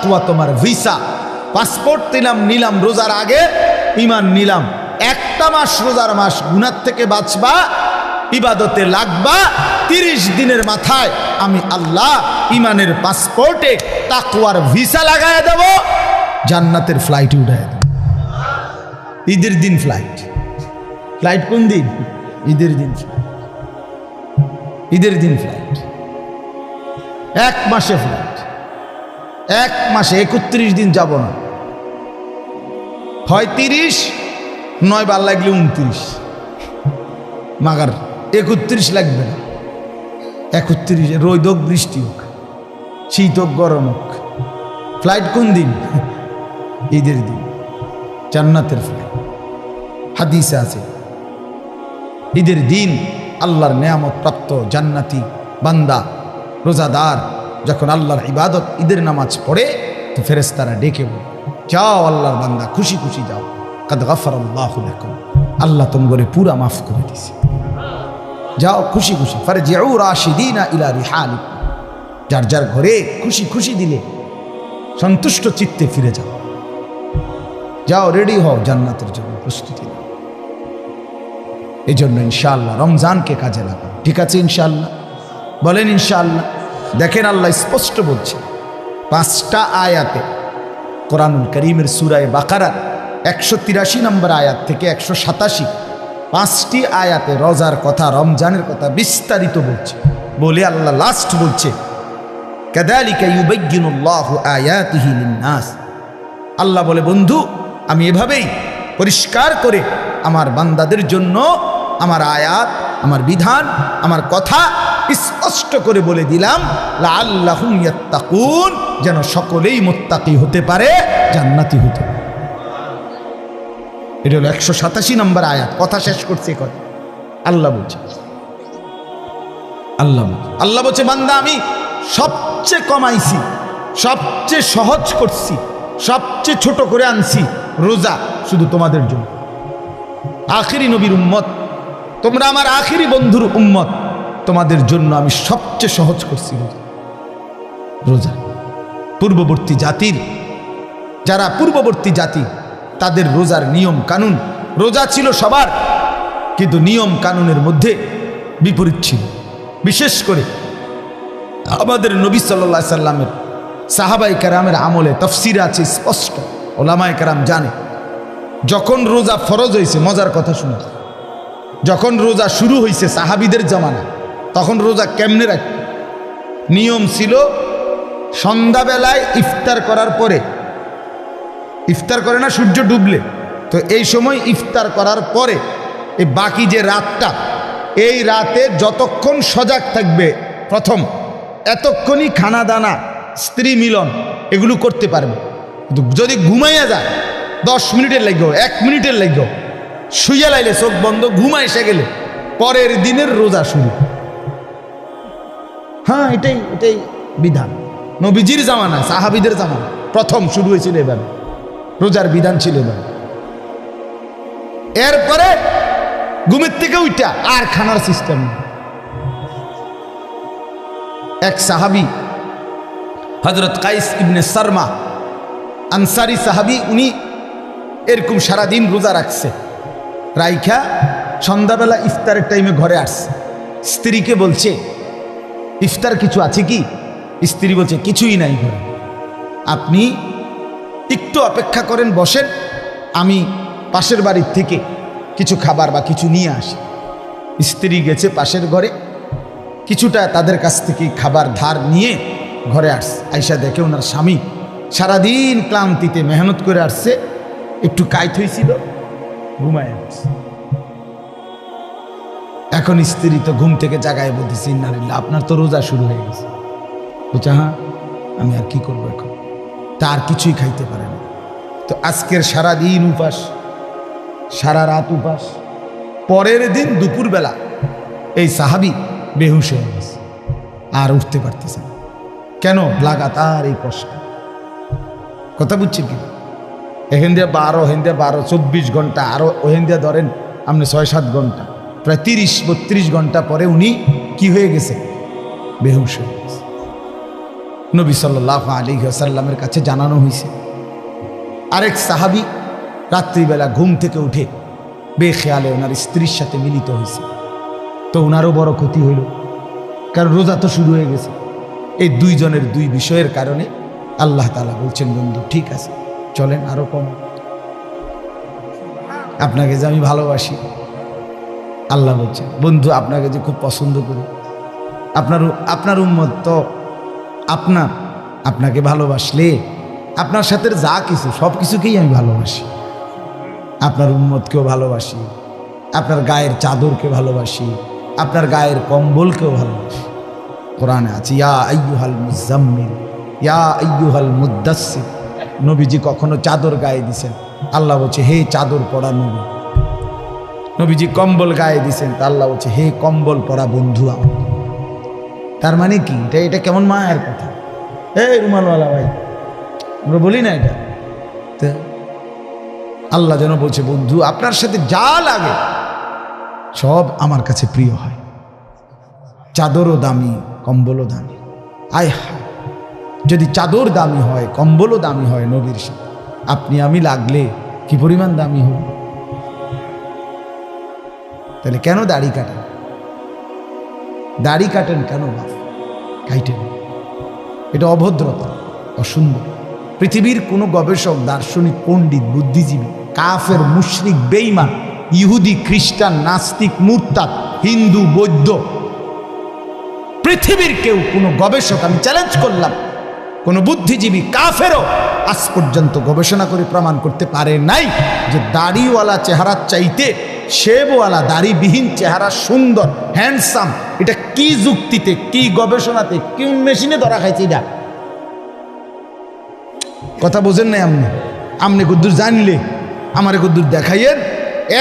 তাকওয়া তোমার visa. Passport নিলাম রোজার আগে, ঈমান নিলাম। একটা মাস রোজার মাস, গুনাহ থেকে বাঁচবা, ইবাদতে লাগবা। 30 দিনের মাথায় আমি আল্লাহ ঈমানের পাসপোর্টে তাকওয়ার ভিসা লাগায় দেব, জান্নাতের ফ্লাইটে উঠায় দেব। ঈদের দিন ফ্লাইট কোন দিন? ঈদের দিন। ঈদের দিন ফ্লাইট, 1 মাসে ফ্লাইট, 1 মাসে 31 দিন যাব না, হয় 30, নয় বার লাগলে 29, মাগার 31 লাগবে না। 31 রোদ হোক, বৃষ্টি হোক, শীত হোক, গরম হোক, ফ্লাইট কোন দিন? ঈদের দিন, জান্নাতের ফ্লাইট। হাদিসে আছে ঈদের দিন আল্লাহর নেয়ামত প্রাপ্ত জান্নাতি বান্দা রোজাদার যখন আল্লাহর ইবাদত ঈদের নামাজ পড়ে, তো ফেরেশতারা ডেকে বলে, যাও আল্লাহর বান্দা, খুশি খুশি যাও, কাদ গাফারাল্লাহু লাকুম, আল্লাহ তোমাকে পুরা মাফ করে দিয়েছে, যাও খুশি খুশি। ফারজিউ রাশিদিনা ইলা রিহালিকুম, যার যার ঘরে খুশি খুশি দিলে সন্তুষ্ট চিত্তে ফিরে যাও, যাও রেডি হও জান্নাতের জন্য প্রস্তুতি নাও। এই জন্য ইনশাআল্লাহ রমজানকে কাজে লাগাও, ঠিক আছে? ইনশাআল্লাহ বলেন ইনশাআল্লাহ। দেখেন আল্লাহ স্পষ্ট বলছে 5টা আয়াতে, কোরআনুল কারীমের সূরা বাকারার 183 নম্বর আয়াত থেকে 187, 5টি আয়াতে রোজার কথা, রমজানের কথা বিস্তারিত বলছে। বলে আল্লাহ লাস্ট বলছে, কাযালিকা ইউবায়্যিনুল্লাহু আয়াতিহি লিন-নাস। আল্লাহ বলে, বন্ধু আমি এভাবেই পরিষ্কার করে আমার বান্দাদের জন্য আমার আয়াত, আমার বিধান, আমার কথা স্পষ্ট করে বলে দিলাম, লাআল্লাহুম ইয়াত্তাকুন, যেন সকলেই মুত্তাকি হতে পারে, জান্নাতি হতে পারে। এটা হলো 187 নম্বর আয়াত। কথা শেষ করছে কথা আল্লাহ বলছে, আল্লাহ বলছে বান্দা আমি সবচেয়ে কমাইছি, সবচেয়ে সহজ করছি, সবচেয়ে ছোট করে আনছি রোজা শুধু তোমাদের জন্য। আখিরি নবীর উম্মত তোমরা, আমার আখিরি বন্ধুর উম্মত, তোমাদের জন্য আমি সবচেয়ে সহজ করছি রোজা। পূর্ববর্তী জাতির, যারা পূর্ববর্তী জাতি, তাদের রোজার নিয়ম কানুন, রোজা ছিল সবার, কিন্তু নিয়ম কানুনের মধ্যে বিপরীত ছিল। বিশেষ করে আমাদের নবী সাল্লাল্লাহু আলাইহি সাল্লামের সাহাবায়ে কেরামের আমলে তাফসীরে আছে স্পষ্ট, ওলামায়ে কেরাম জানে, যখন রোজা ফরজ হয়েছে, মজার কথা শুনে, যখন রোজা শুরু হয়েছে সাহাবীদের জামানা, তখন রোজা কেমনে রাখত? নিয়ম ছিল সন্ধ্যাবেলায় ইফতার করার পরে, ইফতার করে না সূর্য ডুবলে, তো এই সময় ইফতার করার পরে এই বাকি যে রাতটা, এই রাতে যতক্ষণ সজাগ থাকবে প্রথম, এতক্ষণই খানা দানা, স্ত্রী মিলন এগুলো করতে পারবে। কিন্তু যদি ঘুমাইয়া যায় 10 মিনিটের লাগবে, 1 মিনিটের লাগবে, শুইয়া লাইলে চোখ বন্ধ, ঘুমা এসে গেলে পরের দিনের রোজা শুরু। হ্যাঁ, এটাই বিধান। নবীজির জামানা, সাহাবীদের জামানা প্রথম শুরু হয়েছিল এভাবে, রোজার বিধান ছিল এভাবে। এরপরে ঘুমের থেকে উঠা আর খানার সিস্টেম। এক সাহাবী হযরত কাইস ইবনে সারমা আনসারী সাহাবী, উনি এরকম সারাদিন রোজা রাখছে, রাইখা সন্ধ্যাবেলা ইফতারের টাইমে ঘরে আসছে। স্ত্রীকে বলছে, ইফতার কিছু আছে কি? স্ত্রী বলছে, কিছুই নাই ঘরে, আপনি একটু অপেক্ষা করেন, বসেন, আমি পাশের বাড়ির থেকে কিছু খাবার বা কিছু নিয়ে আসি। স্ত্রী গেছে পাশের ঘরে, কিছুটা তাদের কাছ থেকে খাবার ধার নিয়ে ঘরে আসছে। আইসা দেখে ওনার স্বামী সারাদিন ক্লান্তিতে মেহনত করে আসছে, একটু কাইত হয়েছিল, ঘুমায় আসছে। এখন স্ত্রী তো ঘুম থেকে জাগায় বলতেছে, ইন্নালিল্লাহ, আপনার তো রোজা শুরু হয়ে গেছে। বলছে, হ্যাঁ, আমি আর কি করবো এখন, তার কিছুই খাইতে পারে না। তো আজকের সারাদিন উপাস, সারা রাত উপাস। পরের দিন দুপুরবেলা এই সাহাবী বেহুশ হয়ে গেছে, আর উঠতে পারতেছে না। কেন? লাগাতার এই কষ্ট। কথা বুঝছেন কি? এখান দিয়ে 12, ওখান দিয়ে 12, 24 ঘন্টা, আরো ওখান দিয়ে ধরেন আপনি 6-7 ঘন্টা, প্রায় 30-32 ঘন্টা পরে উনি কি হয়ে গেছে? বেহুশ হয়ে গেছে। নবী সাল্লাল্লাহু আলাইহি ওয়াসাল্লামের কাছে জানানো হয়েছে। আরেক সাহাবী রাত্রিবেলা ঘুম থেকে উঠে বেখেয়ালে ওনার স্ত্রীর সাথে মিলিত হয়েছে। তো ওনারও বড় ক্ষতি হইল, কারণ রোজা তো শুরু হয়ে গেছে। এই দুইজনের দুই বিষয়ের কারণে আল্লাহ তাআলা বলছেন, বন্ধু ঠিক আছে চলেন আরো কম, আপনাকে যে আমি ভালোবাসি, আল্লাহ বলছেন বন্ধু আপনাকে যে খুব পছন্দ করি, আপনার উম্মত তো আপনাকে ভালোবাসলে আপনার সাথে যা কিছু সব কিছুকেই আমি ভালোবাসি, আপনার উম্মতকেও ভালোবাসি, আপনার গায়ের চাদরকে ভালোবাসি, আপনার গায়ের কম্বলকেও ভালোবাসি। কোরআনে আছে ইয়া আইয়ুহাল মুজাম্মিল ইয়া আইয়ুহাল মুদ্দাসসির। নবীজি কখনো চাদর গায়ে দিছেন, আল্লাহ বলছে হে চাদর পরা নবী। নবীজি কম্বল গায়ে দিছেন, তা আল্লাহ বলছে হে কম্বল পরা বন্ধু আমার। তার মানে কি এটা কেমন মায়ের কথা? এই রুমালওয়ালা ভাই, আমরা বলি না এটা? তো আল্লাহ যেন বলছে বন্ধু আপনার সাথে যা লাগে সব আমার কাছে প্রিয় হয়। চাদরও দামি, কম্বলও দামি। আয় হায়, যদি চাদর দামি হয়, কম্বলও দামি হয় নবীর সাথে, আপনি আমি লাগলে কি পরিমাণ দামি হব? তাহলে কেন দাড়ি কাটেন? দাড়ি কাটেন কেন? কাইটেন, এটা অভদ্রতা, অসুন্দর। পৃথিবীর কোনো গবেষক, দার্শনিক, পণ্ডিত, বুদ্ধিজীবী, কাফের, মুশরিক, বেঈমান, ইহুদি, খ্রিস্টান, নাস্তিক, মুরতাদ, হিন্দু, বৌদ্ধ, পৃথিবীর কেউ, কোনো গবেষক, আমি চ্যালেঞ্জ করলাম, কোনো বুদ্ধিজীবী কাফেরও আজ পর্যন্ত গবেষণা করে প্রমাণ করতে পারে নাই যে দাড়িওয়ালা চেহারার চাইতে শেবওয়ালা দাড়িবিহীন চেহারা সুন্দর, হ্যান্ডসাম। এটা কি যুক্তিতে, কি গবেষণাতে, কোন মেশিনে ধরা খাইছে? এটা কথা বোঝেন নাই আমনে কদ্দুর জানলে আমারে কদ্দুর দেখাইয়েন,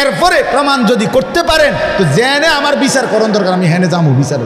এরপরে প্রমাণ যদি করতে পারেন তো জেনে আমার বিচার করণ দরকার, আমি হেনে যাবো বিচার।